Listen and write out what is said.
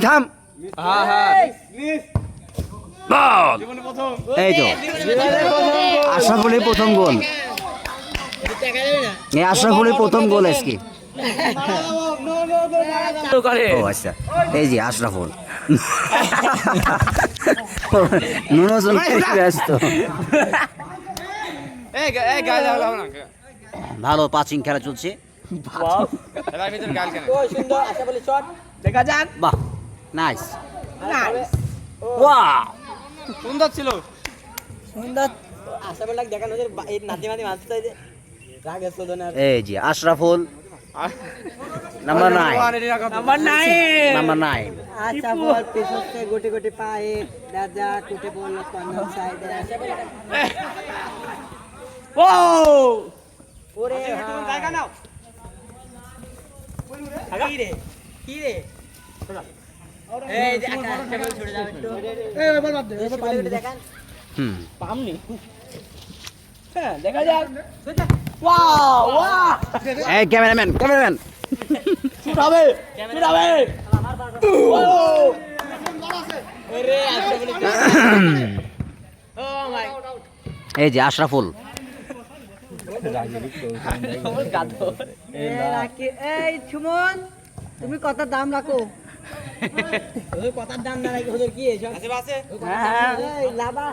থাম। বল। এই তো আশরাফুলের প্রথম গোল। এই আশরাফুলের প্রথম গোল আজকে। ও আচ্ছা, এই যে আশরাফুল। নুনজন ব্যস্ত। ভালো পাচিং খেলা চলছে। দেখা যাক। বাহ, নাইস। সুন্দর ছিল, সুন্দর। আশাফুল দেখানো যে এই নাতি মাতি মাছ চাই যে রাগে চোদনা। এই যে আশরাফুল নাম্বার 9। নাম্বার 9। আশাফুল পেছনে গোটে গোটে পায়ে রাজা কোটে বল কর্নার সাইডে। ও ওরে তুমি জায়গা নাও। কি রে কি রে এই যে আশাফুল ছড়ে যাবে তো। এই বল বাদ দে, এবার পালে দেখান। পামনি। হ্যাঁ দেখা যাক। Wow wow. এই ক্যামেরাম্যান শুট হবে শুট হবে। ও আরে আশাফুল। ও মাই। এই যে আশরাফুল। এই সুমন, তুমি কথার দাম রাখো। কথার দাম না রাখি হুজুর কি এসব আছে? হ্যাঁ লাভা।